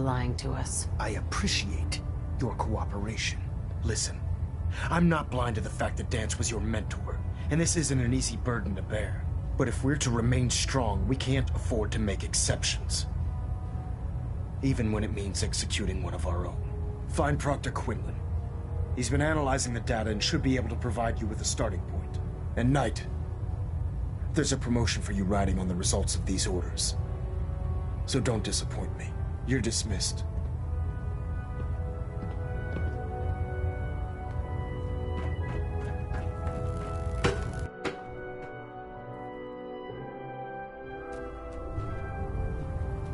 lying to us. I appreciate your cooperation. Listen, I'm not blind to the fact that Dance was your mentor, and this isn't an easy burden to bear. But if we're to remain strong, we can't afford to make exceptions. Even when it means executing one of our own. Find Proctor Quinlan. He's been analyzing the data and should be able to provide you with a starting point. And Knight, there's a promotion for you riding on the results of these orders. So don't disappoint me. You're dismissed.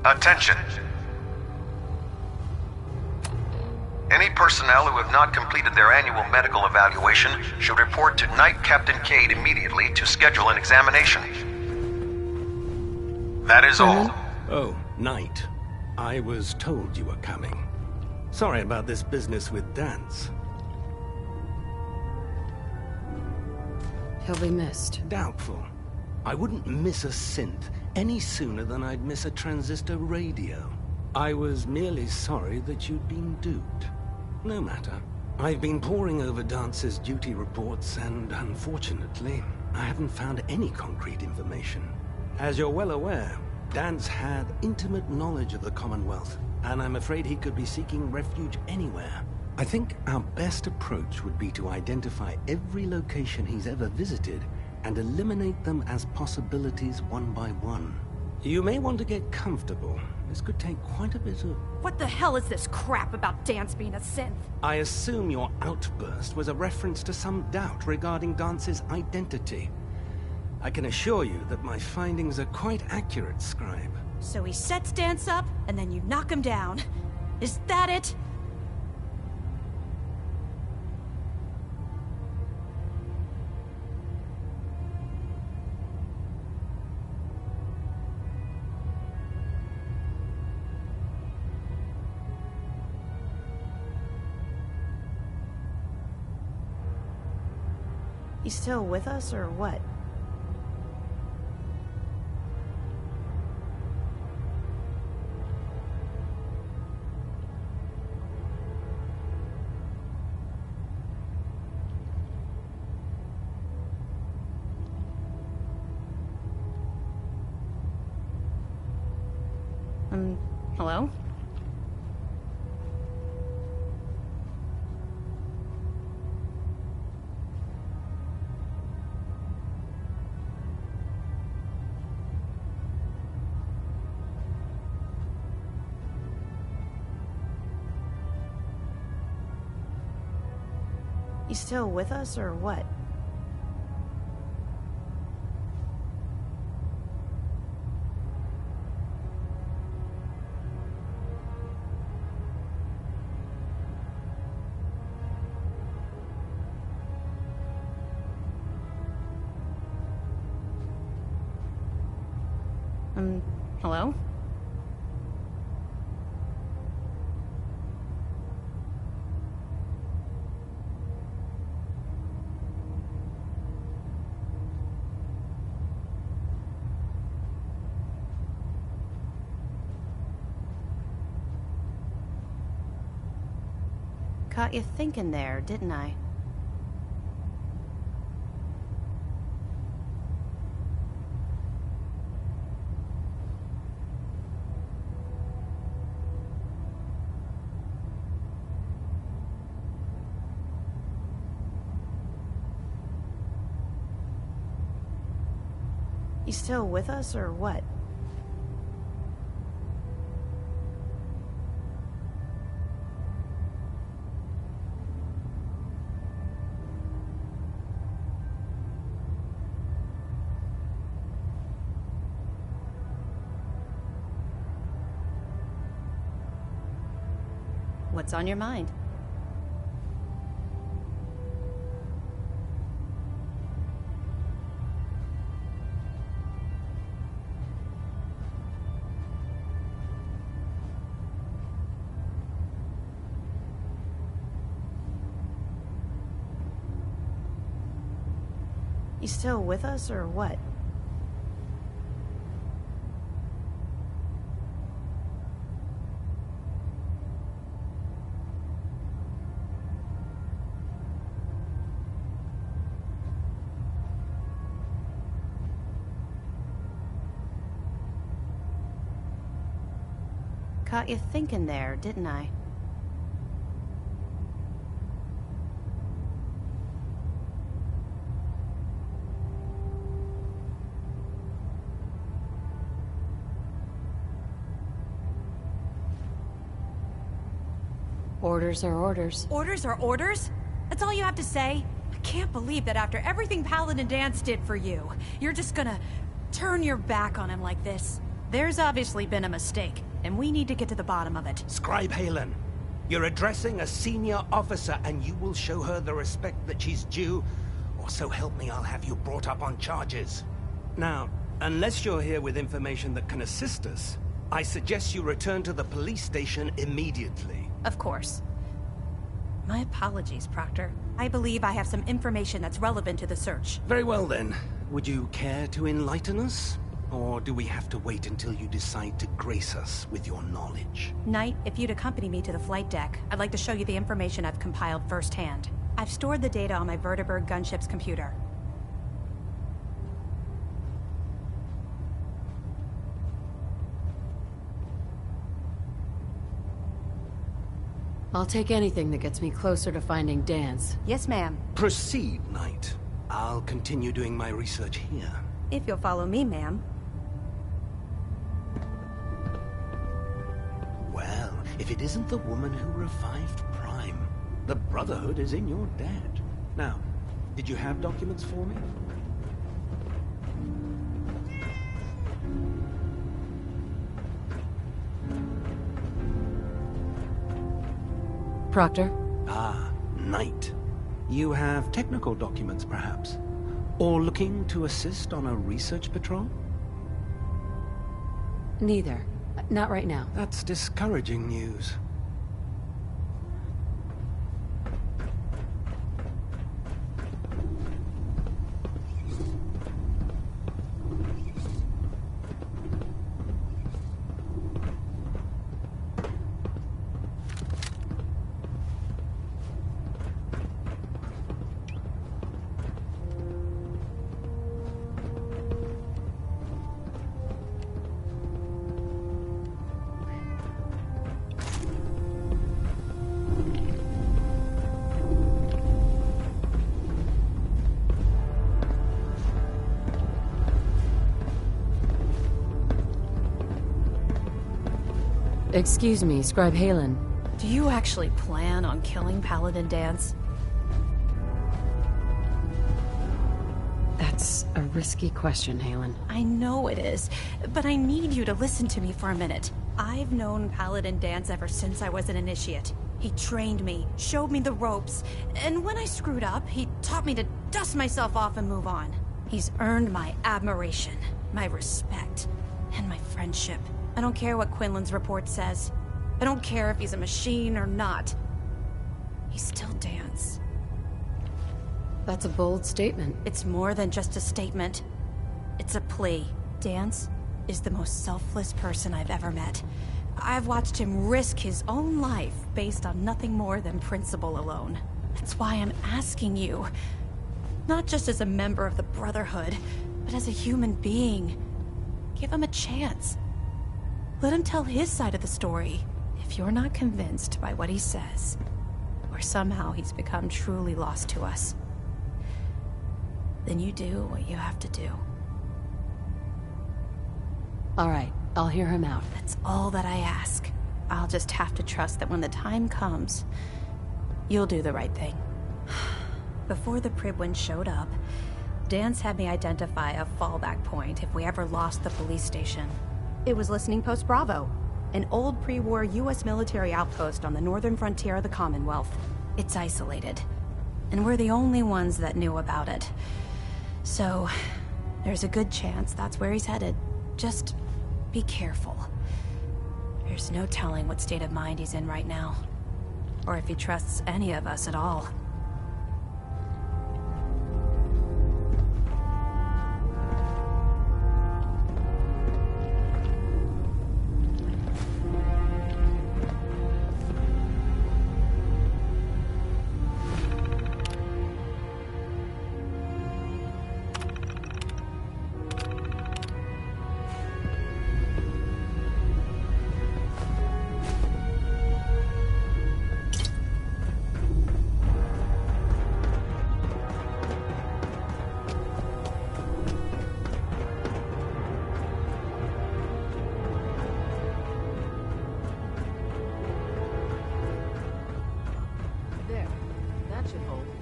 Attention. Any personnel who have not completed their annual medical evaluation should report to Knight Captain Cade immediately to schedule an examination. That is all. Oh, Knight. I was told you were coming. Sorry about this business with Dance. He'll be missed. Doubtful. I wouldn't miss a synth any sooner than I'd miss a transistor radio. I was merely sorry that you'd been duped. No matter. I've been poring over Dance's duty reports, and unfortunately, I haven't found any concrete information. As you're well aware, Dance had intimate knowledge of the Commonwealth, and I'm afraid he could be seeking refuge anywhere. I think our best approach would be to identify every location he's ever visited and eliminate them as possibilities one by one. You may want to get comfortable. This could take quite a bit of... What the hell is this crap about Dance being a synth? I assume your outburst was a reference to some doubt regarding Dance's identity. I can assure you that my findings are quite accurate, Scribe. So he sets Dance up, and then you knock him down. Is that it? You still with us, or what? Hello? You still with us, or what? Hello? Caught you thinking there, didn't I? You still with us, or what? What's on your mind? You still with us, or what? Caught you thinking there, didn't I? Orders are orders. Orders are orders? That's all you have to say? I can't believe that after everything Paladin Dance did for you, you're just gonna turn your back on him like this. There's obviously been a mistake, and we need to get to the bottom of it. Scribe Halen, you're addressing a senior officer, and you will show her the respect that she's due, or so help me, I'll have you brought up on charges. Now, unless you're here with information that can assist us, I suggest you return to the police station immediately. Of course. My apologies, Proctor. I believe I have some information that's relevant to the search. Very well then. Would you care to enlighten us? Or do we have to wait until you decide to grace us with your knowledge? Knight, if you'd accompany me to the flight deck, I'd like to show you the information I've compiled firsthand. I've stored the data on my Vertibird gunship's computer. I'll take anything that gets me closer to finding Dance. Yes, ma'am. Proceed, Knight. I'll continue doing my research here. If you'll follow me, ma'am. Well, if it isn't the woman who revived Prime, the Brotherhood is in your debt. Now, did you have documents for me? Proctor? Ah, Knight. You have technical documents, perhaps? Or looking to assist on a research patrol? Neither. Not right now. That's discouraging news. Excuse me, Scribe Halen. Do you actually plan on killing Paladin Dance? That's a risky question, Halen. I know it is, but I need you to listen to me for a minute. I've known Paladin Dance ever since I was an initiate. He trained me, showed me the ropes, and when I screwed up, he taught me to dust myself off and move on. He's earned my admiration, my respect, and my friendship. I don't care what Quinlan's report says. I don't care if he's a machine or not. He's still Dance. That's a bold statement. It's more than just a statement. It's a plea. Dance is the most selfless person I've ever met. I've watched him risk his own life based on nothing more than principle alone. That's why I'm asking you. Not just as a member of the Brotherhood, but as a human being. Give him a chance. Let him tell his side of the story. If you're not convinced by what he says, or somehow he's become truly lost to us, then you do what you have to do. All right, I'll hear him out. That's all that I ask. I'll just have to trust that when the time comes, you'll do the right thing. Before the Pribwin showed up, Dance had me identify a fallback point if we ever lost the police station. It was Listening Post Bravo, an old pre-war US military outpost on the northern frontier of the Commonwealth. It's isolated, and we're the only ones that knew about it. So, there's a good chance that's where he's headed. Just be careful. There's no telling what state of mind he's in right now, or if he trusts any of us at all.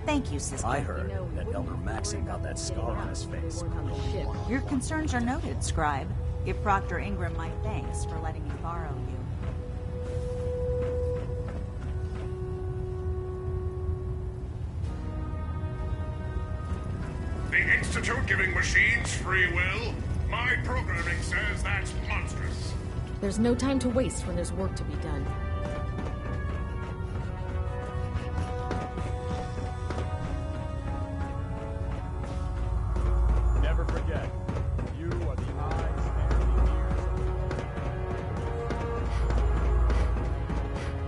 Thank you, sister. I heard that Elder Maxim got that scar on his face. Your concerns are noted, Scribe. Give Proctor Ingram my thanks for letting me borrow you. The Institute giving machines free will? My programming says that's monstrous. There's no time to waste when there's work to be done. Never forget, you are the eyes and the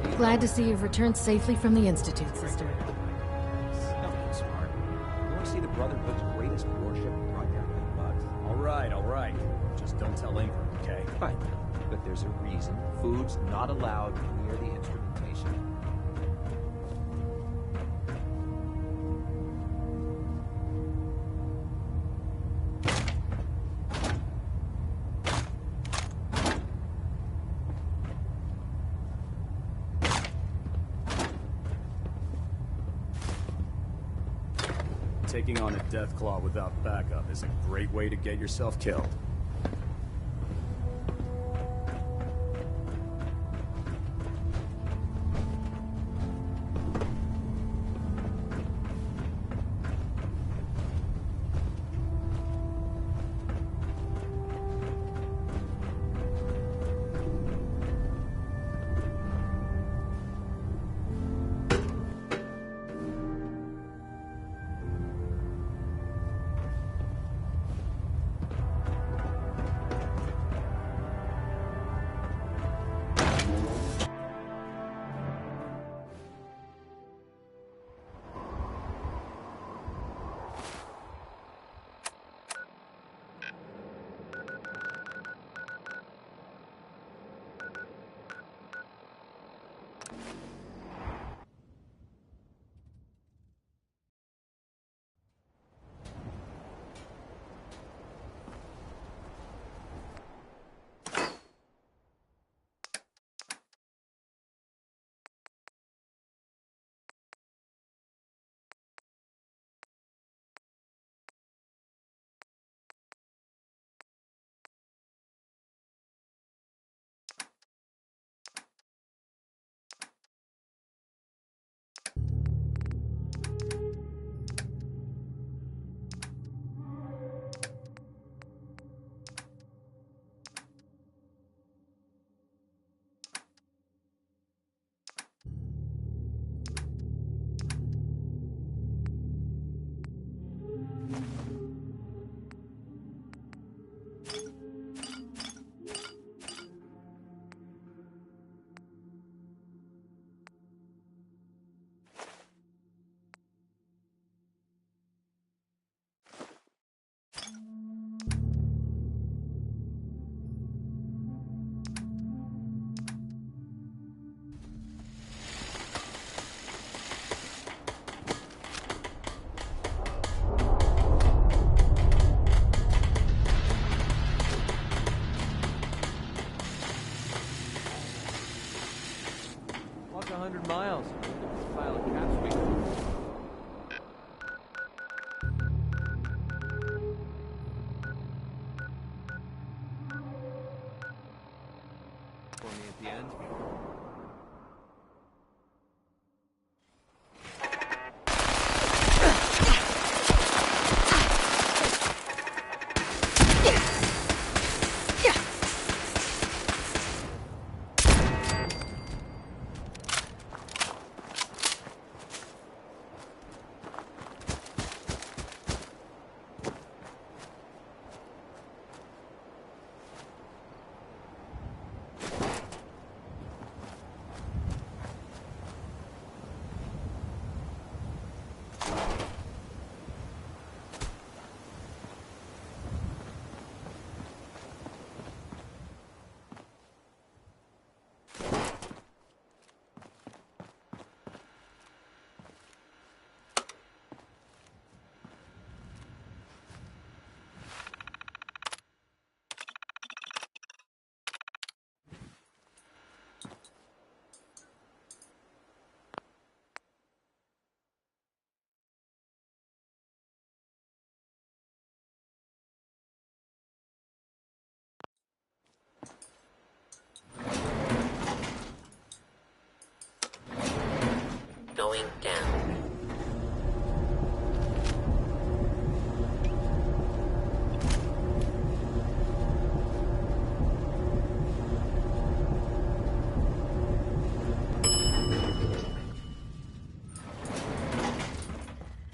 ears. Glad to see you've returned safely from the Institute, sister. Nothing smart. You want to see the Brotherhood's greatest warship brought down by bugs? All right. Just don't tell Ingram, okay? Right. But there's a reason. Food's not allowed near the instrumentation. Taking on a Deathclaw without backup is a great way to get yourself killed. Walk 100 miles. It's a pile of caps we for me at the end. going down.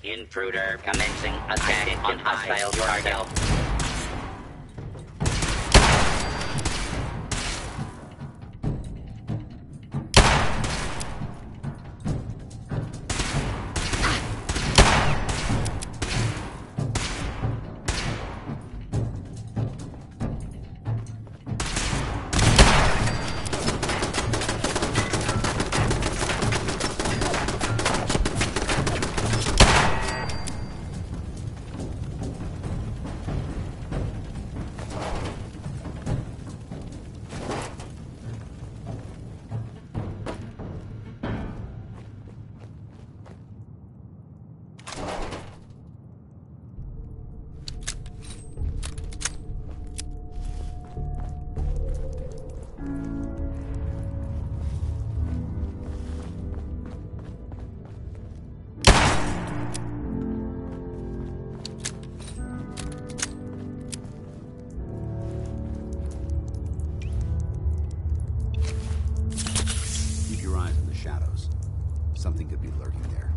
Intruder commencing attack on hostile target. Something could be lurking there.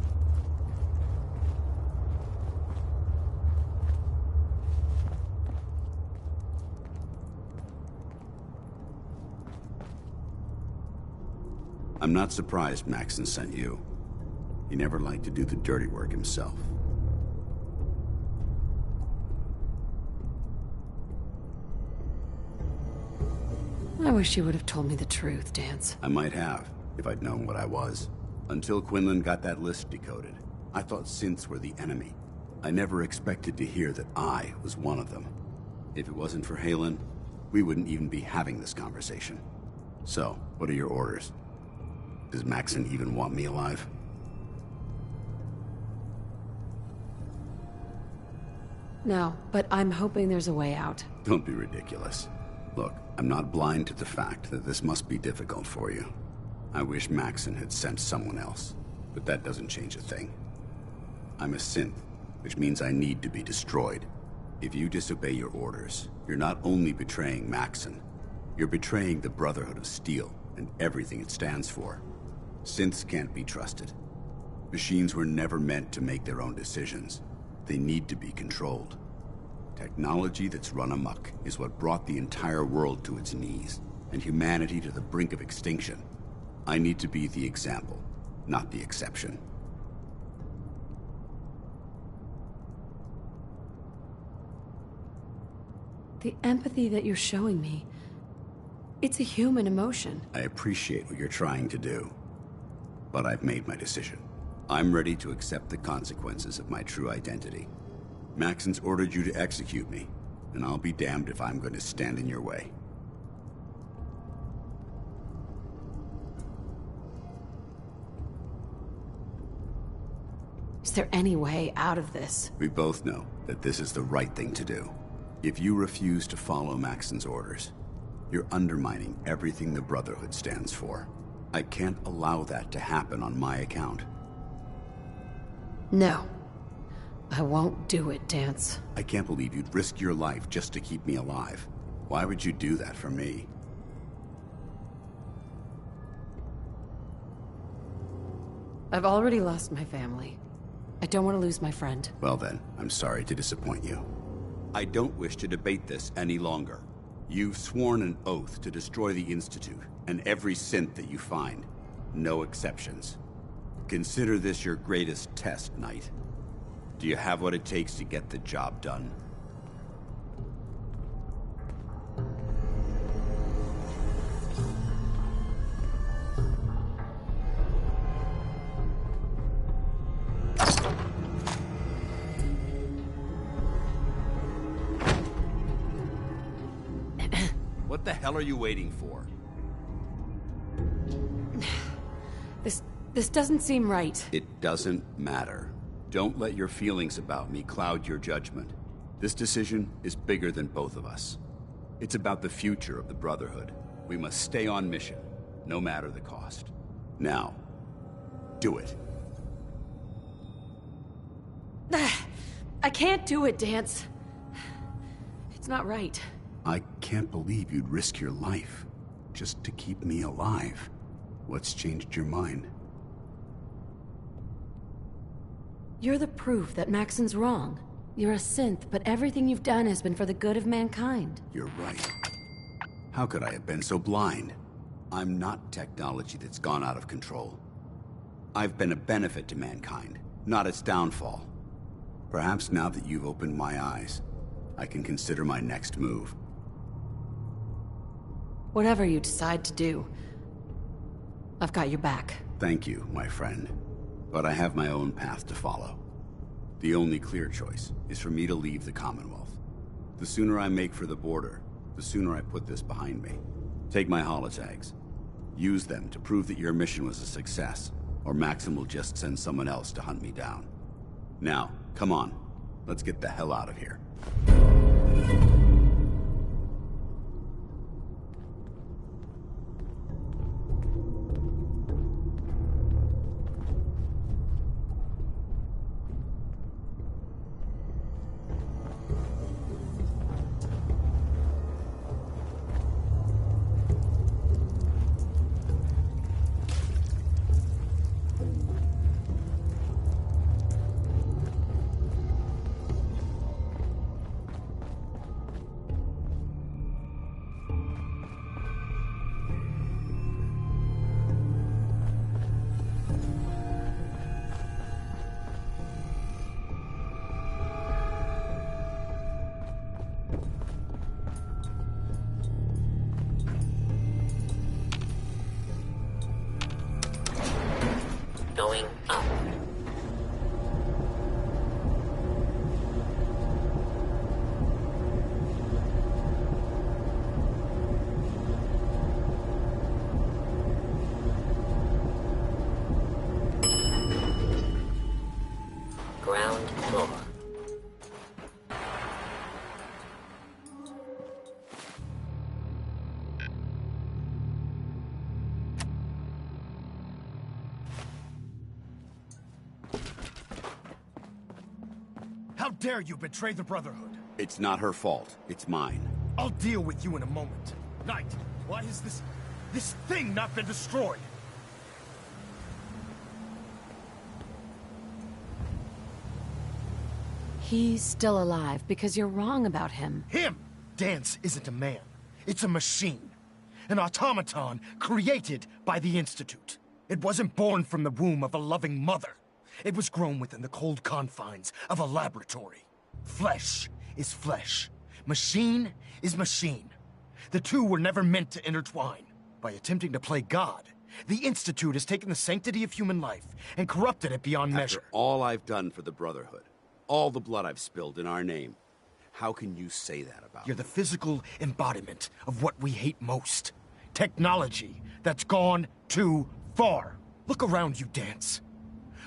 I'm not surprised Maxon sent you. He never liked to do the dirty work himself. I wish you would have told me the truth, Dance. I might have, if I'd known what I was. Until Quinlan got that list decoded, I thought synths were the enemy. I never expected to hear that I was one of them. If it wasn't for Halen, we wouldn't even be having this conversation. So, what are your orders? Does Maxon even want me alive? No, but I'm hoping there's a way out. Don't be ridiculous. Look, I'm not blind to the fact that this must be difficult for you. I wish Maxon had sent someone else, but that doesn't change a thing. I'm a synth, which means I need to be destroyed. If you disobey your orders, you're not only betraying Maxon, you're betraying the Brotherhood of Steel and everything it stands for. Synths can't be trusted. Machines were never meant to make their own decisions. They need to be controlled. Technology that's run amok is what brought the entire world to its knees, and humanity to the brink of extinction. I need to be the example, not the exception. The empathy that you're showing me, it's a human emotion. I appreciate what you're trying to do, but I've made my decision. I'm ready to accept the consequences of my true identity. Maxon's ordered you to execute me, and I'll be damned if I'm going to stand in your way. Is there any way out of this? We both know that this is the right thing to do. If you refuse to follow Maxon's orders, you're undermining everything the Brotherhood stands for. I can't allow that to happen on my account. No. I won't do it, Dance. I can't believe you'd risk your life just to keep me alive. Why would you do that for me? I've already lost my family. I don't want to lose my friend. Well then, I'm sorry to disappoint you. I don't wish to debate this any longer. You've sworn an oath to destroy the Institute, and every synth that you find. No exceptions. Consider this your greatest test, Knight. Do you have what it takes to get the job done? What the hell are you waiting for? This doesn't seem right. It doesn't matter. Don't let your feelings about me cloud your judgment. This decision is bigger than both of us. It's about the future of the Brotherhood. We must stay on mission, no matter the cost. Now, do it. I can't do it, Dance. It's not right. I can't believe you'd risk your life just to keep me alive. What's changed your mind? You're the proof that Maxon's wrong. You're a synth, but everything you've done has been for the good of mankind. You're right. How could I have been so blind? I'm not technology that's gone out of control. I've been a benefit to mankind, not its downfall. Perhaps now that you've opened my eyes, I can consider my next move. Whatever you decide to do, I've got your back. Thank you, my friend. But I have my own path to follow. The only clear choice is for me to leave the Commonwealth. The sooner I make for the border, the sooner I put this behind me. Take my holotags. Use them to prove that your mission was a success, or Maxim will just send someone else to hunt me down. Now, come on. Let's get the hell out of here. Going up. Ground floor. How dare you betray the Brotherhood? It's not her fault. It's mine. I'll deal with you in a moment. Knight, why has this thing not been destroyed? He's still alive because you're wrong about him. Him! Dance isn't a man. It's a machine. An automaton created by the Institute. It wasn't born from the womb of a loving mother. It was grown within the cold confines of a laboratory. Flesh is flesh. Machine is machine. The two were never meant to intertwine. By attempting to play God, the Institute has taken the sanctity of human life and corrupted it beyond measure. After all I've done for the Brotherhood, all the blood I've spilled in our name, how can you say that about You're me? the physical embodiment of what we hate most. Technology that's gone too far. Look around you, Dance.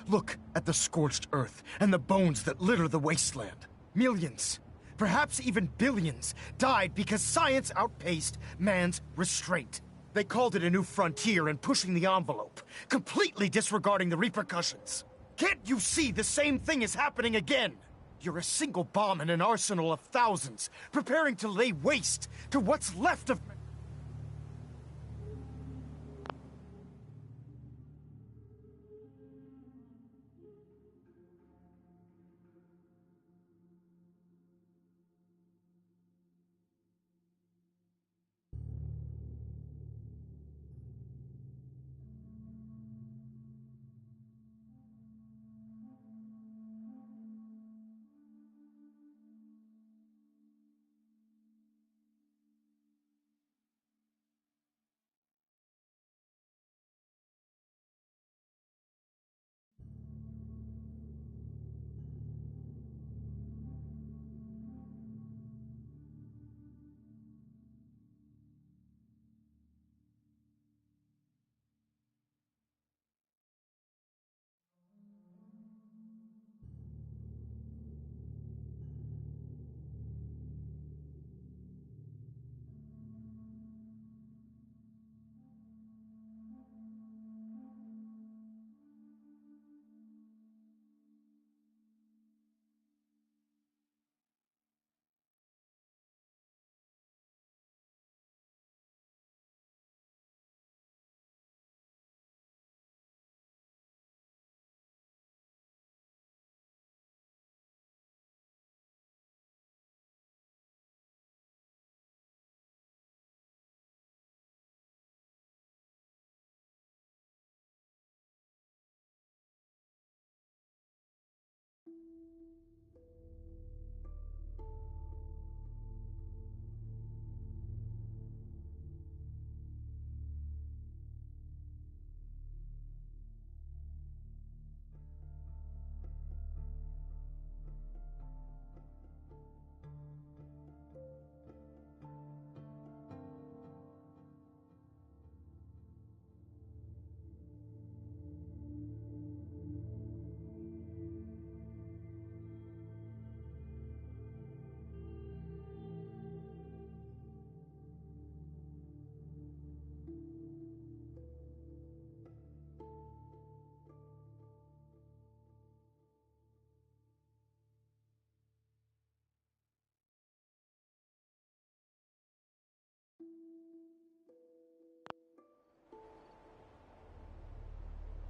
Look at the scorched earth and the bones that litter the wasteland. Millions, perhaps even billions, died because science outpaced man's restraint. They called it a new frontier and pushing the envelope, completely disregarding the repercussions. Can't you see the same thing is happening again? You're a single bomb in an arsenal of thousands, preparing to lay waste to what's left of...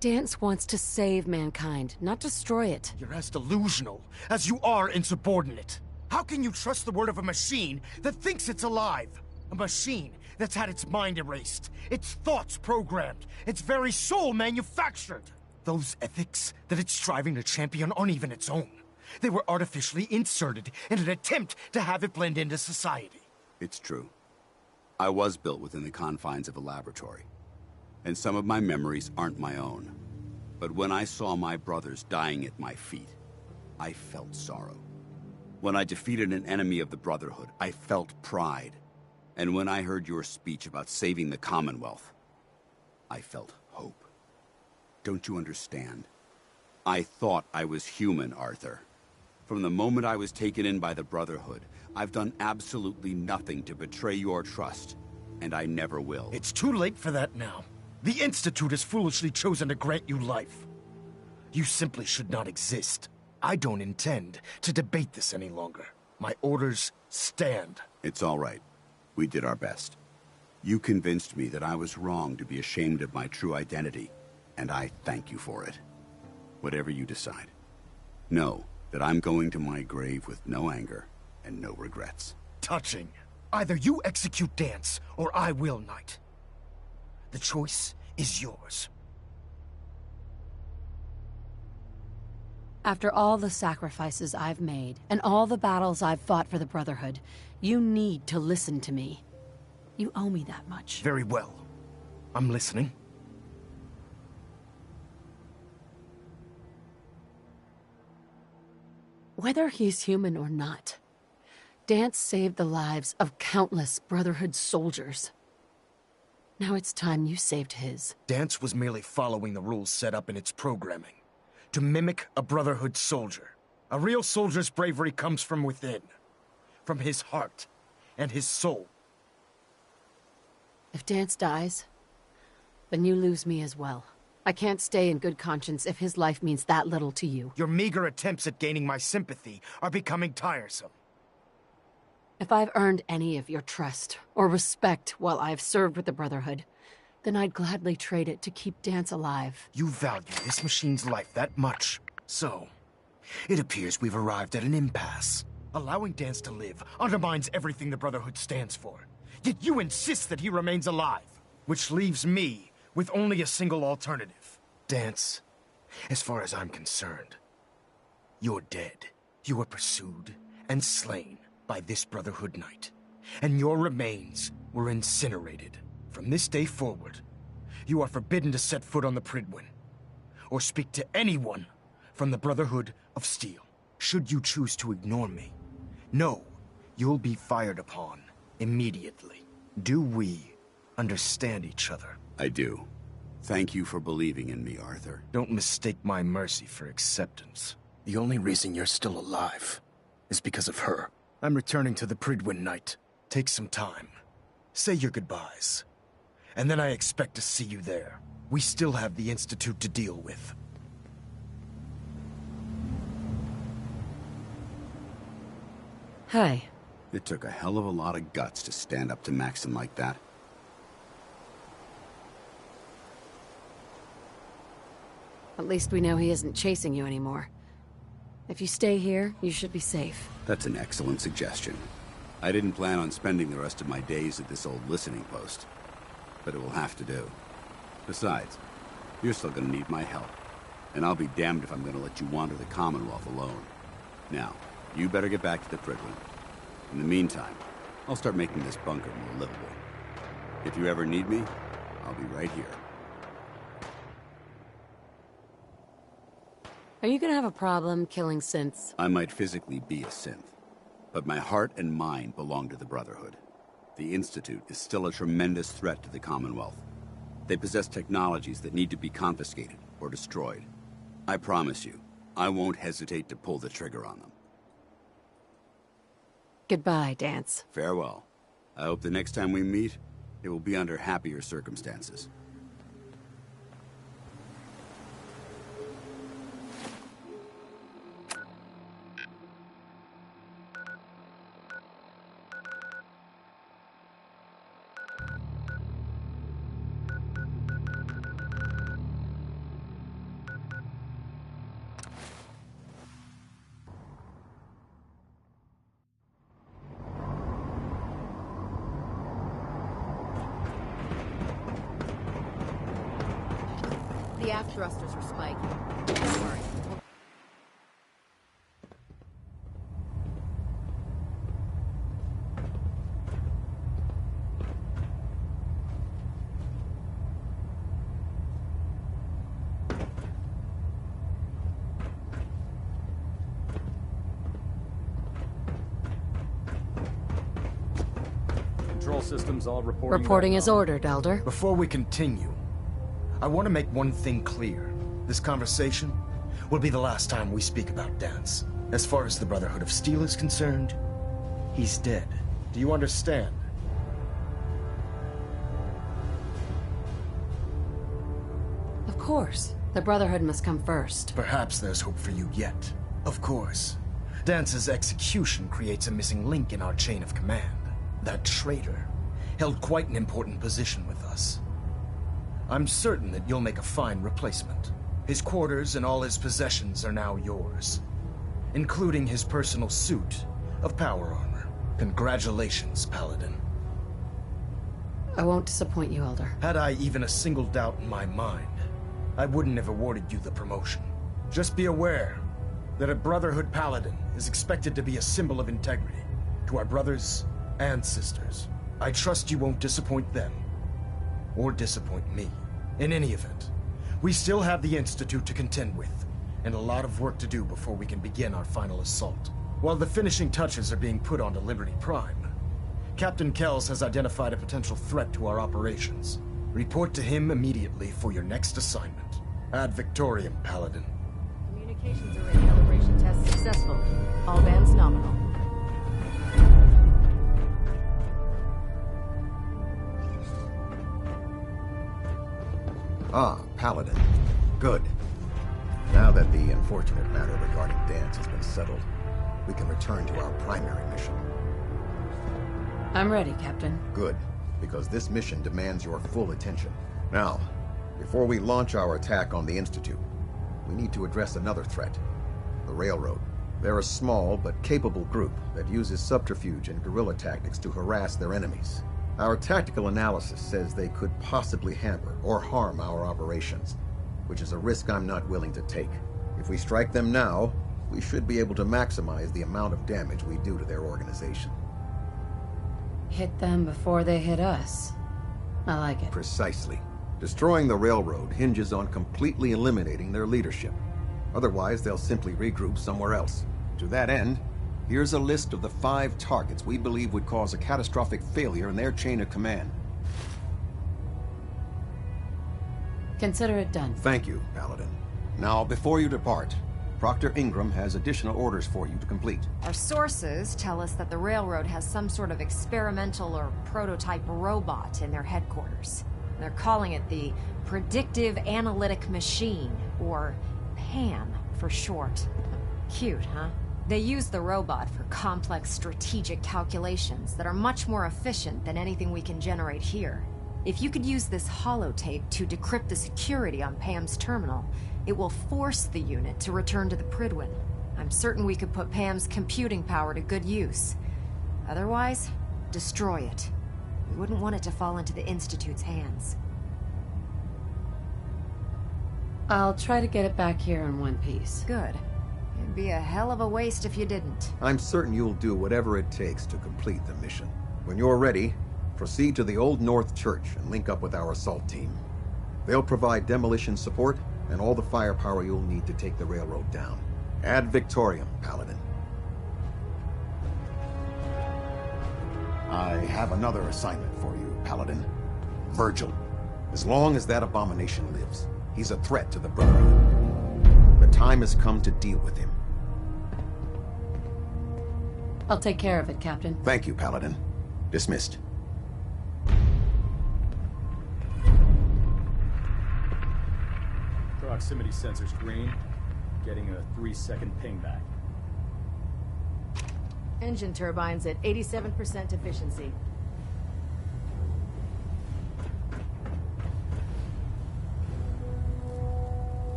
Dance wants to save mankind, not destroy it. You're as delusional as you are insubordinate. How can you trust the word of a machine that thinks it's alive? A machine that's had its mind erased, its thoughts programmed, its very soul manufactured. Those ethics that it's striving to champion aren't even its own. They were artificially inserted in an attempt to have it blend into society. It's true. I was built within the confines of a laboratory, and some of my memories aren't my own. But when I saw my brothers dying at my feet, I felt sorrow. When I defeated an enemy of the Brotherhood, I felt pride. And when I heard your speech about saving the Commonwealth, I felt hope. Don't you understand? I thought I was human, Arthur. From the moment I was taken in by the Brotherhood, I've done absolutely nothing to betray your trust, and I never will. It's too late for that now. The Institute has foolishly chosen to grant you life. You simply should not exist. I don't intend to debate this any longer. My orders stand. It's all right. We did our best. You convinced me that I was wrong to be ashamed of my true identity, and I thank you for it. Whatever you decide, know that I'm going to my grave with no anger and no regrets. Touching. Either you execute Dance, or I will, Knight. The choice is yours. After all the sacrifices I've made, and all the battles I've fought for the Brotherhood, you need to listen to me. You owe me that much. Very well. I'm listening. Whether he's human or not, Dance saved the lives of countless Brotherhood soldiers. Now it's time you saved his. Dance was merely following the rules set up in its programming, to mimic a Brotherhood soldier. A real soldier's bravery comes from within, from his heart and his soul. If Dance dies, then you lose me as well. I can't stay in good conscience if his life means that little to you. Your meager attempts at gaining my sympathy are becoming tiresome. If I've earned any of your trust or respect while I've served with the Brotherhood, then I'd gladly trade it to keep Dance alive. You value this machine's life that much. So, it appears we've arrived at an impasse. Allowing Dance to live undermines everything the Brotherhood stands for. Yet you insist that he remains alive, which leaves me with only a single alternative. Dance, as far as I'm concerned, you're dead. You were pursued and slain by this Brotherhood Knight, and your remains were incinerated. From this day forward, you are forbidden to set foot on the Pridwin, or speak to anyone from the Brotherhood of Steel. Should you choose to ignore me, know you'll be fired upon immediately. Do we understand each other? I do. Thank you for believing in me, Arthur. Don't mistake my mercy for acceptance. The only reason you're still alive is because of her. I'm returning to the Pridwin Knight. Take some time. Say your goodbyes. And then I expect to see you there. We still have the Institute to deal with. Hey. It took a hell of a lot of guts to stand up to Maxon like that. At least we know he isn't chasing you anymore. If you stay here, you should be safe. That's an excellent suggestion. I didn't plan on spending the rest of my days at this old listening post, but it will have to do. Besides, you're still gonna need my help, and I'll be damned if I'm gonna let you wander the Commonwealth alone. Now, you better get back to the Pridwin. In the meantime, I'll start making this bunker more livable. If you ever need me, I'll be right here. Are you gonna have a problem killing synths? I might physically be a synth, but my heart and mind belong to the Brotherhood. The Institute is still a tremendous threat to the Commonwealth. They possess technologies that need to be confiscated or destroyed. I promise you, I won't hesitate to pull the trigger on them. Goodbye, Dance. Farewell. I hope the next time we meet, it will be under happier circumstances. The aft thrusters are spiking. Don't worry. Control systems all reporting. Reporting as ordered, Elder. Before we continue, I want to make one thing clear. This conversation will be the last time we speak about Dance. As far as the Brotherhood of Steel is concerned, he's dead. Do you understand? Of course. The Brotherhood must come first. Perhaps there's hope for you yet. Of course. Dance's execution creates a missing link in our chain of command. That traitor held quite an important position with us. I'm certain that you'll make a fine replacement. His quarters and all his possessions are now yours, including his personal suit of power armor. Congratulations, Paladin. I won't disappoint you, Elder. Had I even a single doubt in my mind, I wouldn't have awarded you the promotion. Just be aware that a Brotherhood Paladin is expected to be a symbol of integrity to our brothers and sisters. I trust you won't disappoint them, or disappoint me. In any event, we still have the Institute to contend with, and a lot of work to do before we can begin our final assault. While the finishing touches are being put onto Liberty Prime, Captain Kells has identified a potential threat to our operations. Report to him immediately for your next assignment. Ad Victoriam, Paladin. Communications array calibration test successful. All bands nominal. Ah, Paladin. Good. Now that the unfortunate matter regarding Dance has been settled, we can return to our primary mission. I'm ready, Captain. Good, because this mission demands your full attention. Now, before we launch our attack on the Institute, we need to address another threat. The Railroad. They're a small but capable group that uses subterfuge and guerrilla tactics to harass their enemies. Our tactical analysis says they could possibly hamper or harm our operations, which is a risk I'm not willing to take. If we strike them now, we should be able to maximize the amount of damage we do to their organization. Hit them before they hit us. I like it. Precisely. Destroying the Railroad hinges on completely eliminating their leadership. Otherwise, they'll simply regroup somewhere else. To that end, here's a list of the 5 targets we believe would cause a catastrophic failure in their chain of command. Consider it done. Thank you, Paladin. Now, before you depart, Proctor Ingram has additional orders for you to complete. Our sources tell us that the Railroad has some sort of experimental or prototype robot in their headquarters. They're calling it the Predictive Analytic Machine, or PAM for short. Cute, huh? They use the robot for complex strategic calculations that are much more efficient than anything we can generate here. If you could use this holotape to decrypt the security on PAM's terminal, it will force the unit to return to the Prydwen. I'm certain we could put PAM's computing power to good use. Otherwise, destroy it. We wouldn't want it to fall into the Institute's hands. I'll try to get it back here in one piece. Good. It'd be a hell of a waste if you didn't. I'm certain you'll do whatever it takes to complete the mission. When you're ready, proceed to the Old North Church and link up with our assault team. They'll provide demolition support and all the firepower you'll need to take the railroad down. Ad Victoriam, Paladin. I have another assignment for you, Paladin. Virgil. As long as that abomination lives, he's a threat to the Brotherhood. The time has come to deal with him. I'll take care of it, Captain. Thank you, Paladin. Dismissed. Proximity sensors green. Getting a 3-second ping back. Engine turbines at 87% efficiency.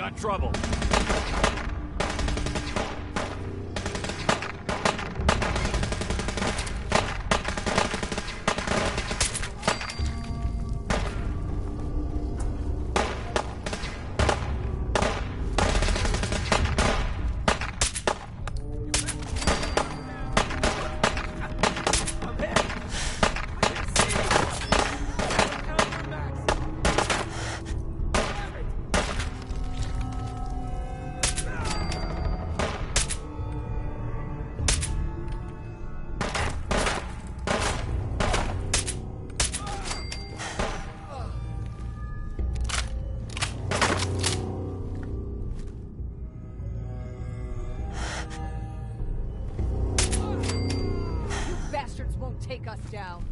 got trouble. Take us down.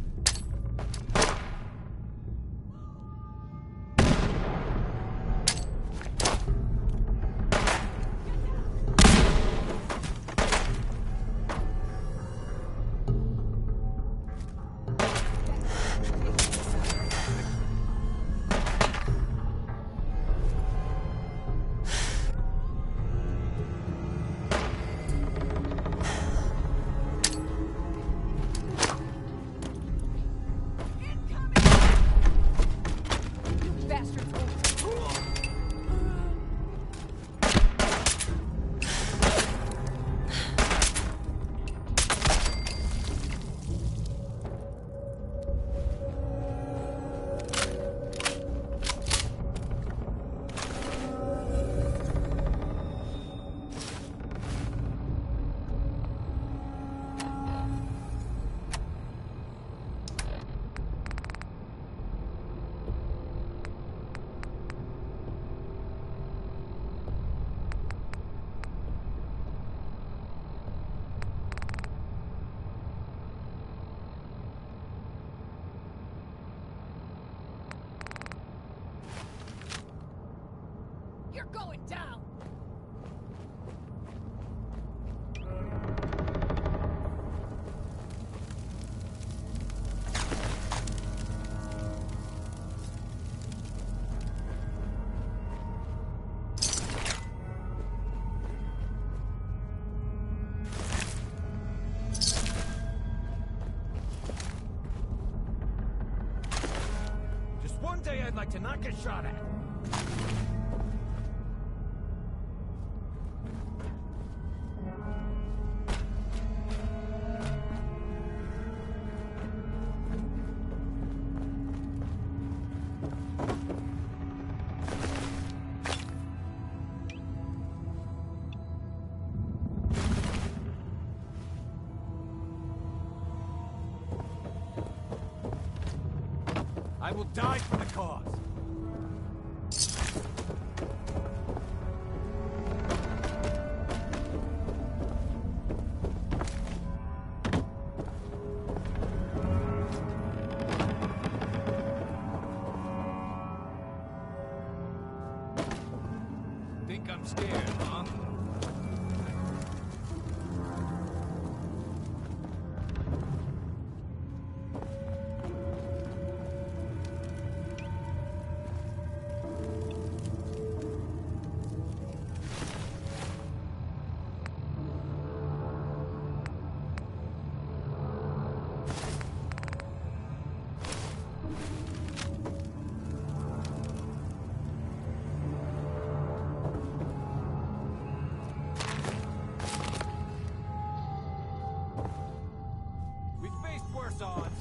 You're going down! Just one day I'd like to not get shot at. I will die for the cause. Think I'm scared, huh? We've faced worse odds.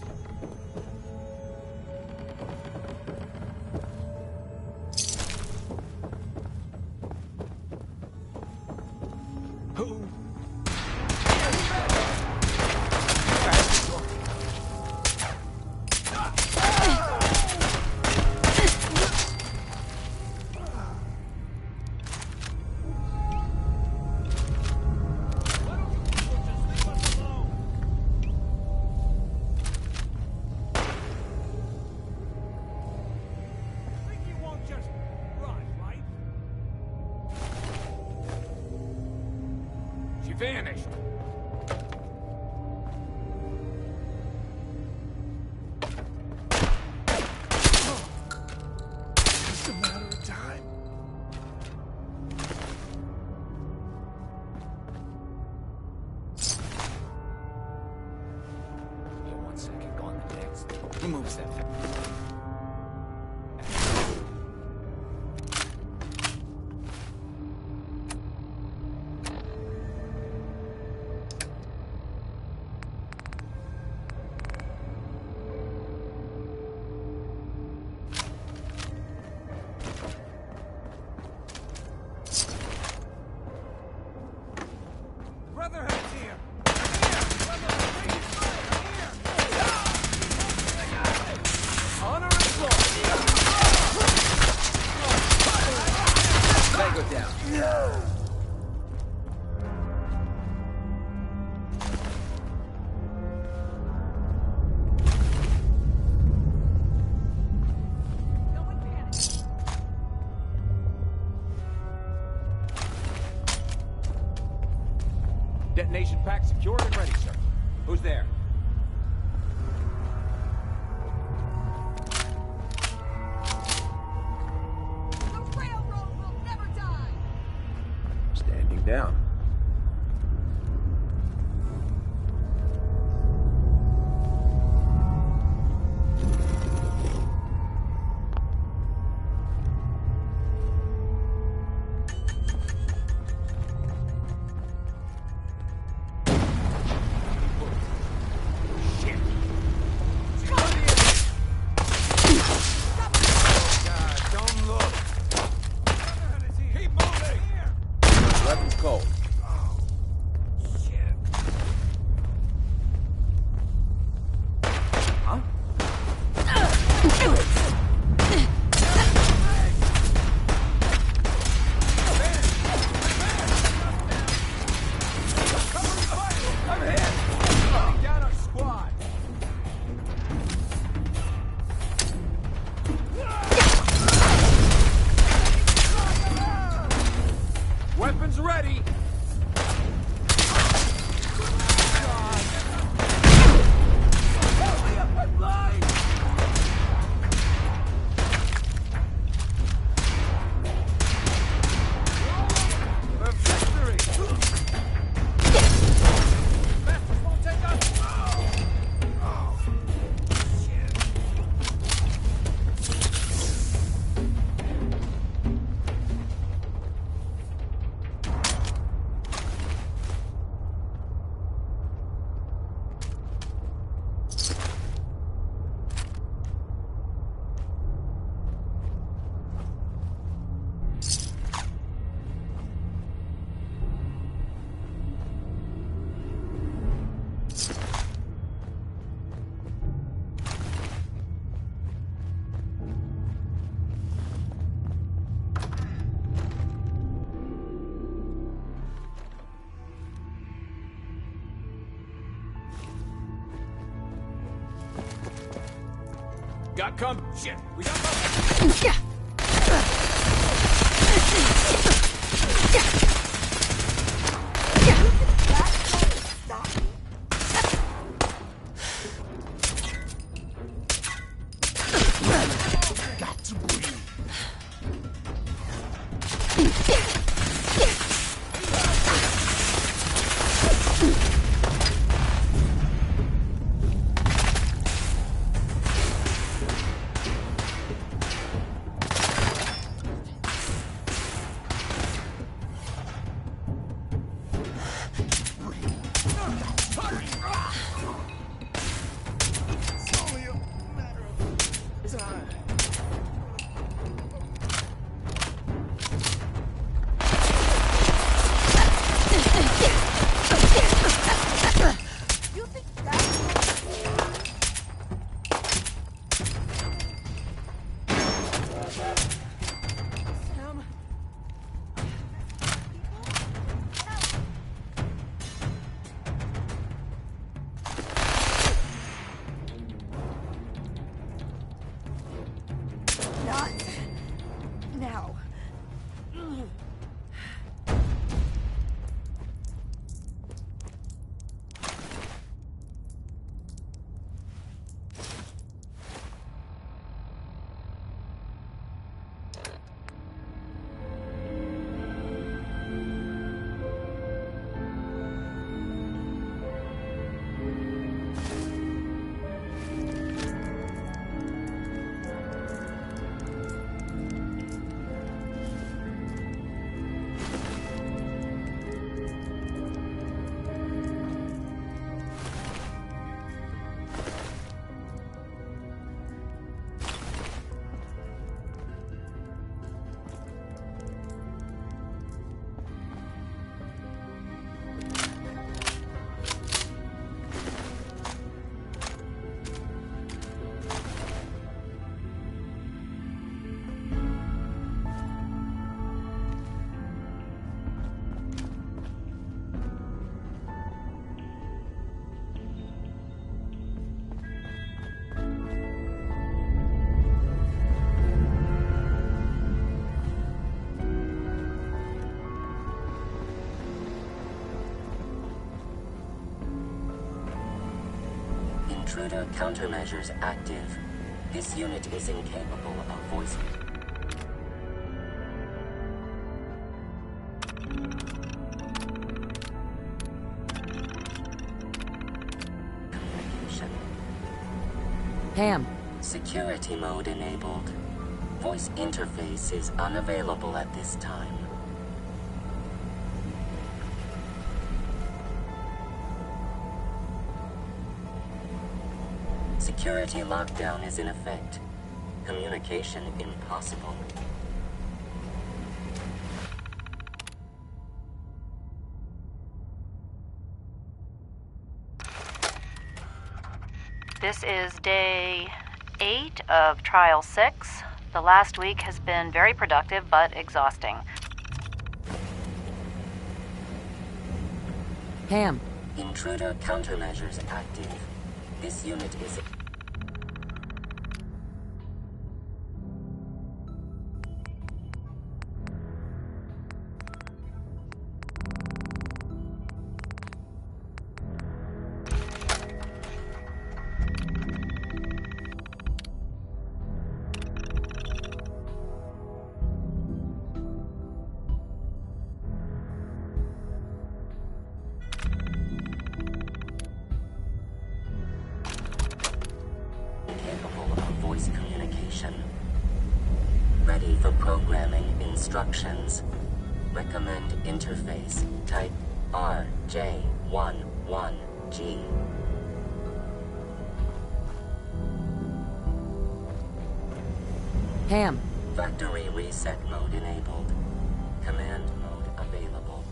Who? Who moves that fast? Detonation pack secured and ready, sir. Who's there? The railroad will never die! Standing down. Weapons ready! Got come. Shit. We got Got to breathe. Intruder countermeasures active. This unit is incapable of voice. Communication. Pam. Security mode enabled. Voice interface is unavailable at this time. Security lockdown is in effect. Communication impossible. This is day 8 of Trial 6. The last week has been very productive but exhausting. Pam. Intruder countermeasures active. This unit is... capable of voice communication. Ready for programming instructions. Recommend interface. Type RJ11G. Pam. Factory reset mode enabled. Command mode available.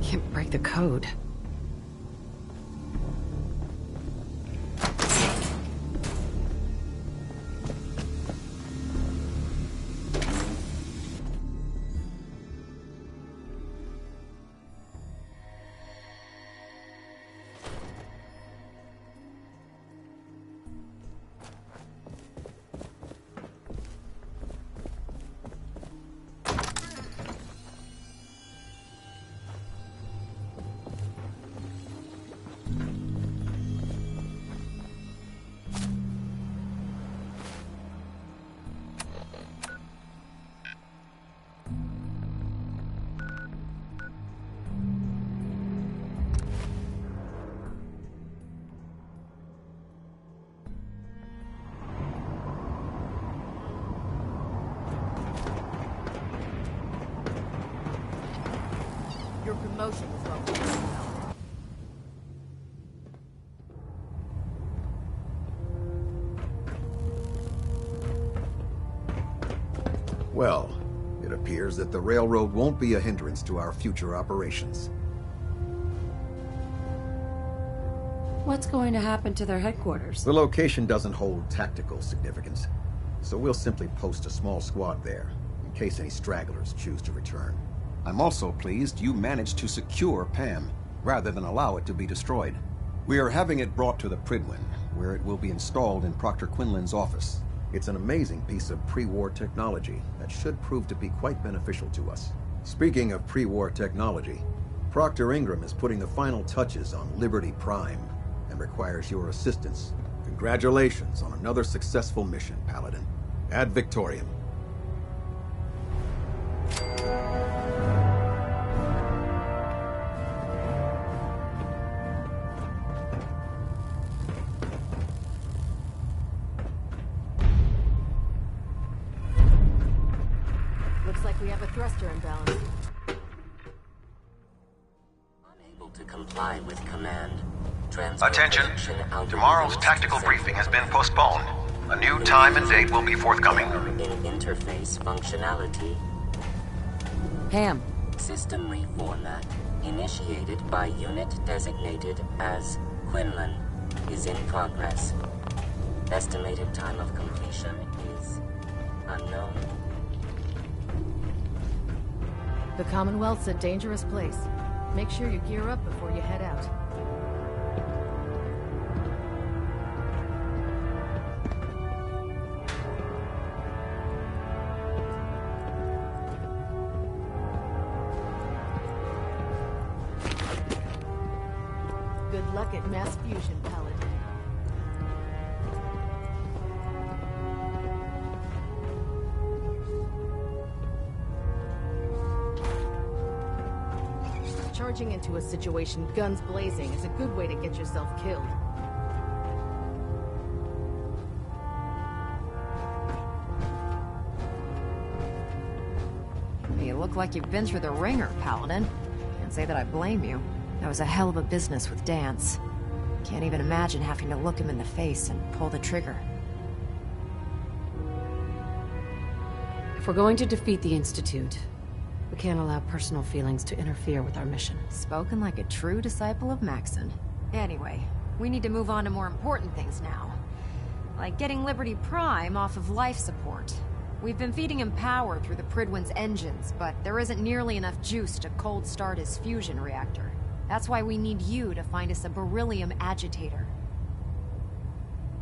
Can't break the code. Your promotion was welcome. Well, it appears that the railroad won't be a hindrance to our future operations. What's going to happen to their headquarters? The location doesn't hold tactical significance, so we'll simply post a small squad there, in case any stragglers choose to return. I'm also pleased you managed to secure Pam, rather than allow it to be destroyed. We are having it brought to the Pridwin, where it will be installed in Proctor Quinlan's office. It's an amazing piece of pre-war technology that should prove to be quite beneficial to us. Speaking of pre-war technology, Proctor Ingram is putting the final touches on Liberty Prime and requires your assistance. Congratulations on another successful mission, Paladin. Ad Victoriam. Looks like we have a thruster imbalance. Unable to comply with command. Attention! Tomorrow's tactical briefing has been postponed. A new time and date will be forthcoming. In interface functionality. Pam. System reformat, initiated by unit designated as Quinlan, is in progress. Estimated time of completion is unknown. The Commonwealth's a dangerous place. Make sure you gear up before you head out. Good luck at mass fusion, Paladin. Charging into a situation guns blazing is a good way to get yourself killed. You look like you've been through the ringer, Paladin. Can't say that I blame you. That was a hell of a business with Dance. Can't even imagine having to look him in the face and pull the trigger. If we're going to defeat the Institute, we can't allow personal feelings to interfere with our mission. Spoken like a true disciple of Maxon. Anyway, we need to move on to more important things now. Like getting Liberty Prime off of life support. We've been feeding him power through the Pridwin's engines, but there isn't nearly enough juice to cold start his fusion reactor. That's why we need you to find us a beryllium agitator.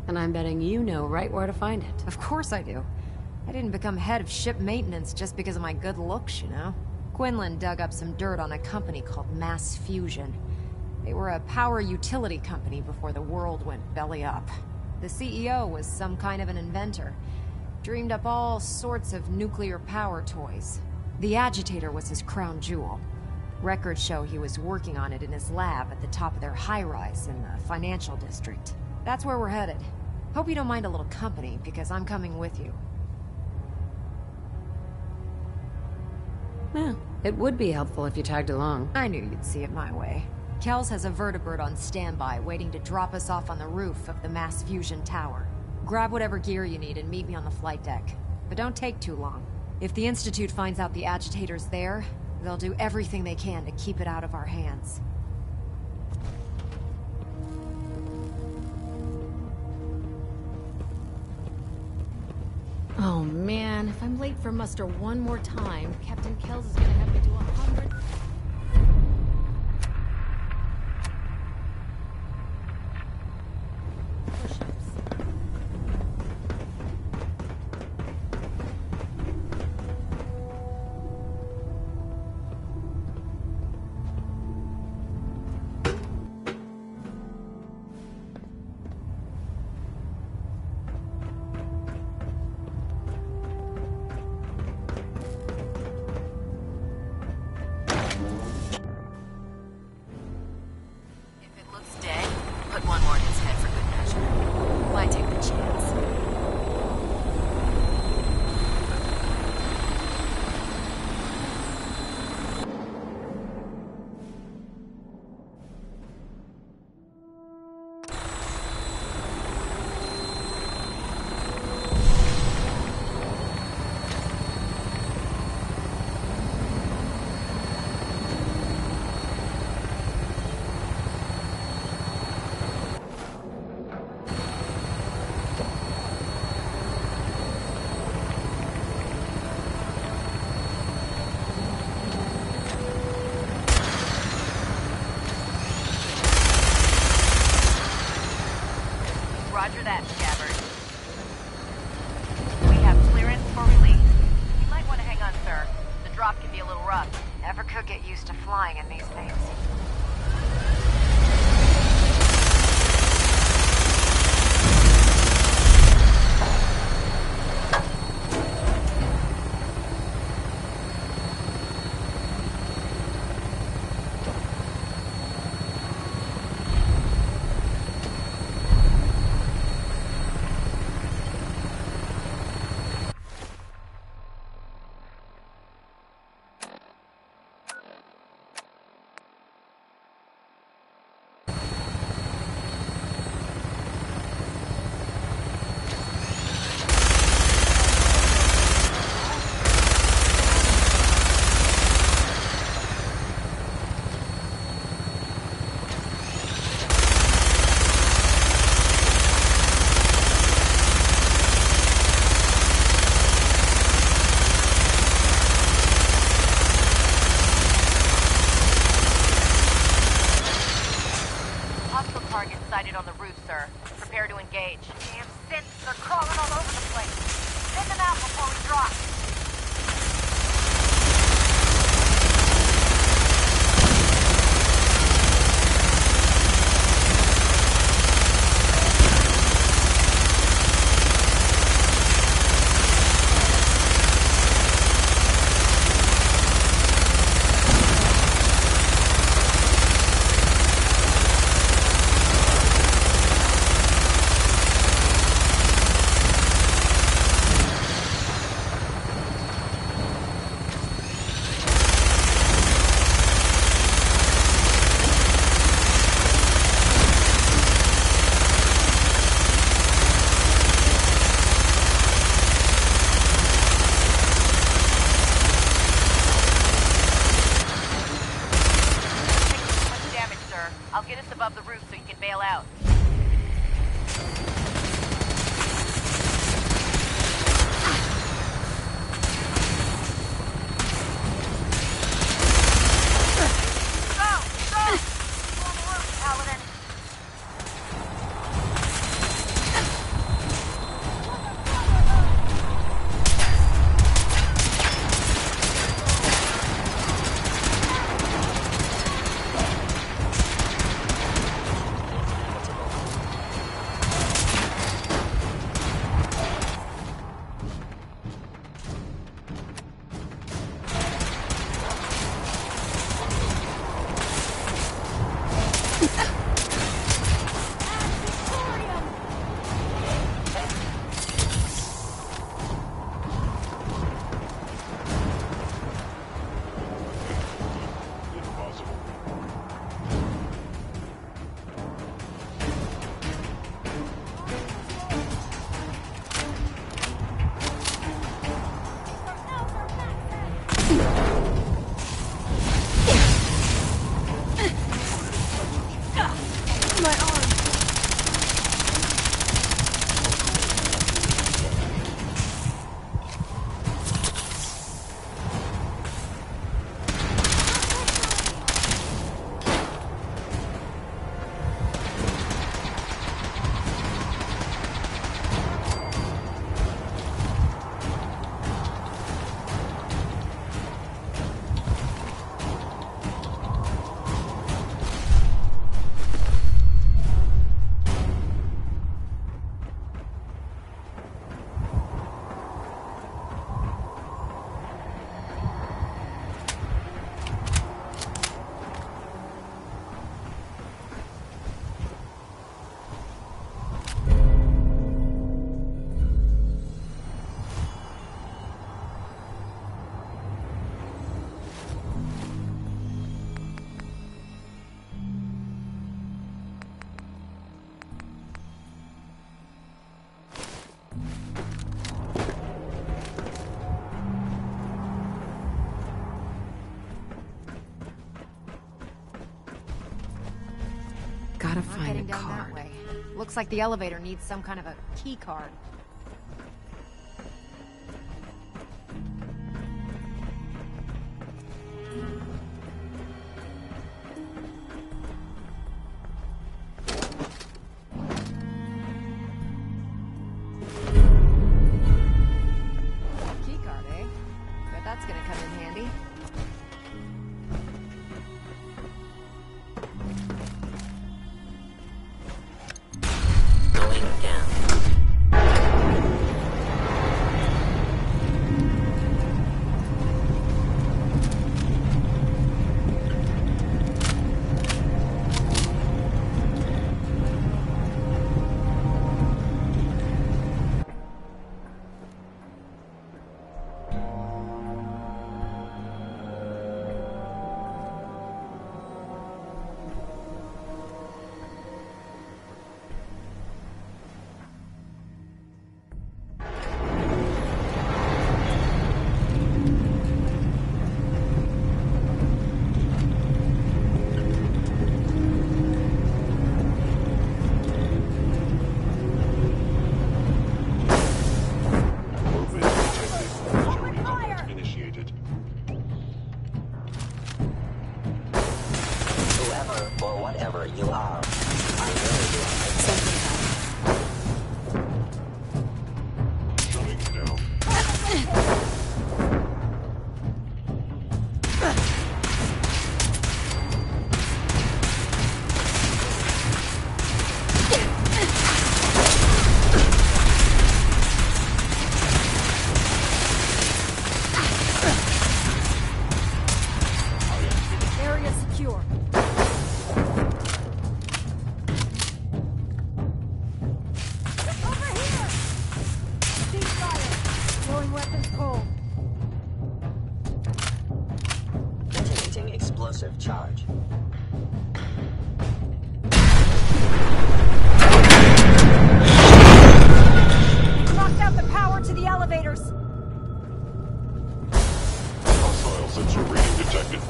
And I'm betting you know right where to find it. Of course I do. I didn't become head of ship maintenance just because of my good looks, you know? Quinlan dug up some dirt on a company called Mass Fusion. They were a power utility company before the world went belly up. The CEO was some kind of an inventor. Dreamed up all sorts of nuclear power toys. The agitator was his crown jewel. Records show he was working on it in his lab at the top of their high-rise in the financial district. That's where we're headed. Hope you don't mind a little company, because I'm coming with you. Yeah, it would be helpful if you tagged along. I knew you'd see it my way. Kells has a vertibird on standby, waiting to drop us off on the roof of the Mass Fusion Tower. Grab whatever gear you need and meet me on the flight deck. But don't take too long. If the Institute finds out the agitator's there, they'll do everything they can to keep it out of our hands. Oh man, if I'm late for muster one more time, Captain Kells is gonna have me do 100... Roger that, Scabbard. We have clearance for release. You might want to hang on, sir. The drop can be a little rough. Never could get used to flying in these things. Hostile targets sighted on the roof, sir. Prepare to engage. Damn synths, they're crawling all over the place. Send them out before we drop. I'll get us above the roof so you can bail out. Gotta Not find heading a down card. that way. Looks like the elevator needs some kind of a key card. Key card, eh? Bet that's gonna come in handy. Going down. Area secure. Over here! Ceasefire! Throwing weapons cold. Detonating explosive charge. Knocked out the power to the elevators! Hostile sensor reading detected.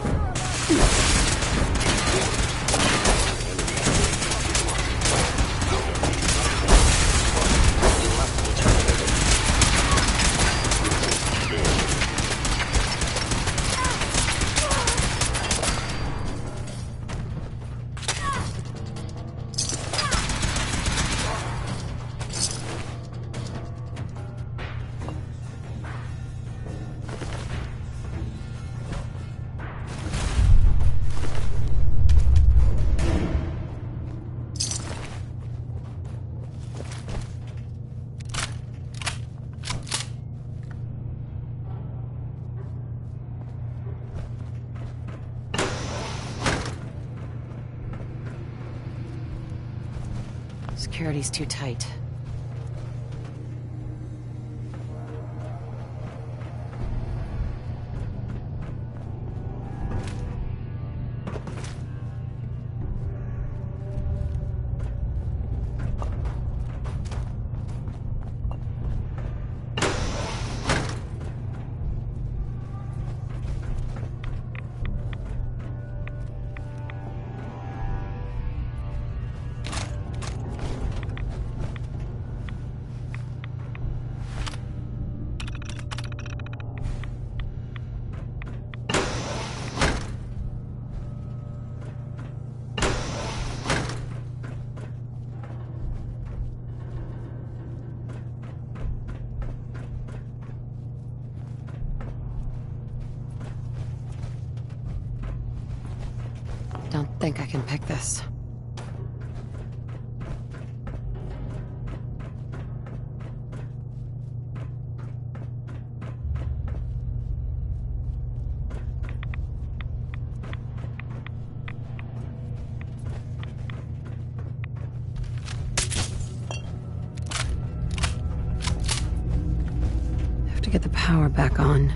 Security's too tight. Don't think I can pick this. Have to get the power back on.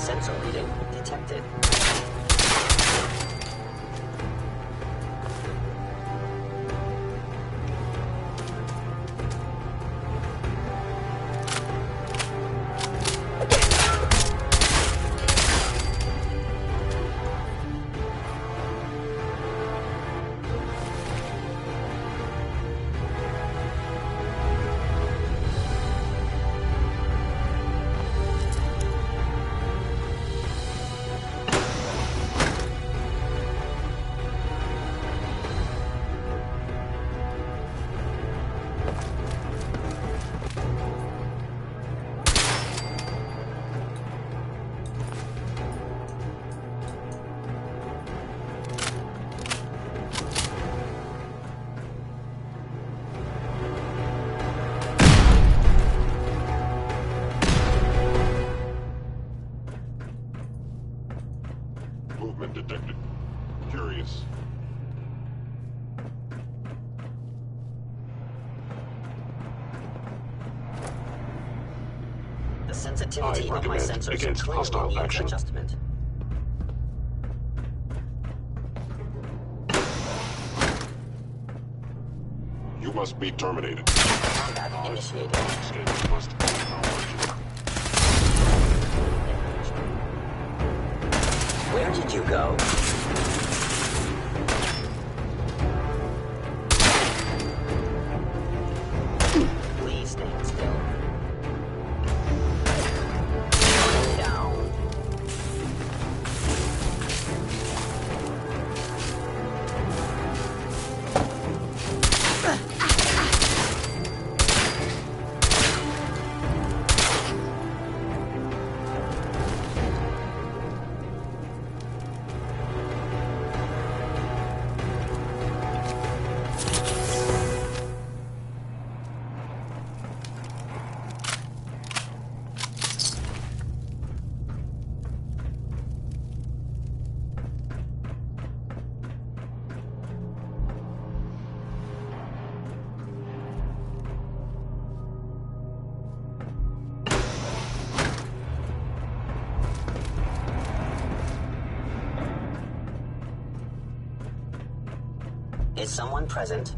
Sensor reading detected. Movement detected. Curious. The sensitivity of my sensors clearly needs adjustment. You must be terminated. Combat initiated. Where did you go? Please stand still. Down. Is someone present?